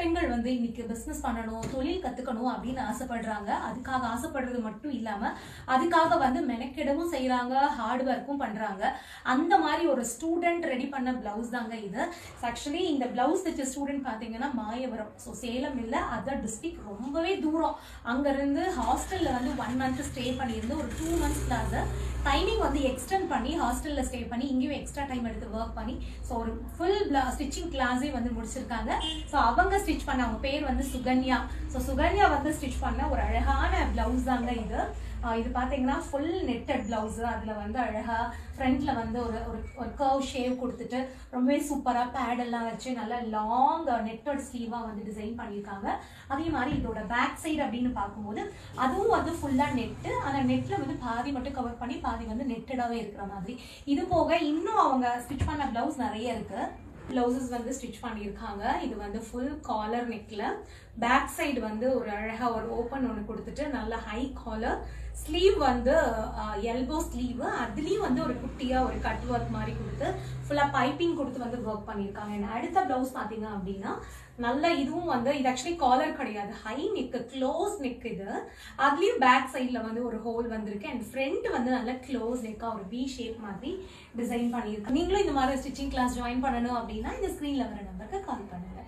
பெண்கள் வந்து இன்னைக்கு பிசினஸ் பண்ணணும், தொழில் கத்துக்கணும் அப்படின்னு ஆசைப்படுறாங்க. அதுக்காக ஆசைப்படுறது மட்டும் இல்லாம அதுக்காக வந்து மெனக்கெடவும் செய்யறாங்க, ஹார்ட் ஒர்க்கும் பண்றாங்க. அந்த மாதிரி ஒரு ஸ்டூடெண்ட் ரெடி பண்ண பிளவுஸ் தாங்க இது. ஆக்சுவலி இந்த பிளவுஸ் தைச்ச ஸ்டூடெண்ட் பாத்தீங்கன்னா மாயவரம், ஸோ சேலம் இல்ல அதர் டிஸ்ட்ரிக்ட், ரொம்பவே தூரம். அங்க இருந்து ஹாஸ்டல்ல வந்து 1 month ஸ்டே பண்ணியிருந்து ஒரு 2 months கிளாஸ் டைமிங் வந்து எக்ஸ்டெண்ட் பண்ணி ஹாஸ்டல்ல ஸ்டே பண்ணி இங்கேயும் எக்ஸ்ட்ரா டைம் எடுத்து ஒர்க் பண்ணி ஸோ ஒரு ஃபுல் ஸ்டிச்சிங் கிளாஸே வந்து முடிச்சிருக்காங்க. ஸோ அவங்க ஸ்டிச் பண்ண, அவங்க பேர் வந்து சுகன்யா. ஸோ சுகன்யா வந்து ஸ்டிச் பண்ண ஒரு அழகான பிளவுஸ் தாங்க இது. இது பார்த்தீங்கன்னா ஃபுல் நெட்டட் பிளவுஸ். அதில் வந்து அழகா ஃப்ரண்ட்ல வந்து ஒரு கர்வ் ஷேவ் கொடுத்துட்டு ரொம்பவே சூப்பராக பேடெல்லாம் வச்சு நல்லா லாங் நெட்டட் ஸ்லீவாக வந்து டிசைன் பண்ணியிருக்காங்க. அதே மாதிரி இதோட பேக் சைடு அப்படின்னு பார்க்கும்போது அதுவும் வந்து ஃபுல்லாக நெட்டு, அந்த நெட்டில் வந்து பாதி மட்டும் கவர் பண்ணி பாதி வந்து நெட்டடாகவே இருக்கிற மாதிரி. இது போக இன்னும் அவங்க ஸ்டிச் பண்ண பிளவுஸ் நிறைய இருக்கு. பிளவுசஸ் வந்து ஸ்டிச் பண்ணியிருக்காங்க. இது வந்து ஃபுல் காலர் நெக்ல, பேக் சைடு வந்து ஒரு அழகா ஒரு ஓப்பன் ஒன்று கொடுத்துட்டு நல்ல ஹை காலர், ஸ்லீவ் வந்து எல்போ ஸ்லீவ், அதுலேயும் வந்து ஒரு குட்டியாக ஒரு கட் ஒர்க் மாதிரி கொடுத்து ஃபுல்லாக பைப்பிங் கொடுத்து வந்து ஒர்க் பண்ணியிருக்காங்க. அடுத்த பிளவுஸ் பார்த்தீங்க அப்படின்னா நல்ல இதுவும் வந்து இது ஆக்சுவலி காலர் கிடையாது, ஹை நெக், க்ளோஸ் நெக். இது அதுலேயும் பேக் சைடில் வந்து ஒரு ஹோல் வந்திருக்கு அண்ட் ஃப்ரண்ட் வந்து நல்ல க்ளோஸ் நெக்காக ஒரு வி ஷேப் மாதிரி டிசைன் பண்ணியிருக்கு. நீங்களும் இந்த மாதிரி ஸ்டிச்சிங் கிளாஸ் ஜாயின் பண்ணணும் அப்படின்னா இந்த ஸ்க்ரீனில் வர நம்பருக்கு கால் பண்ணுங்க.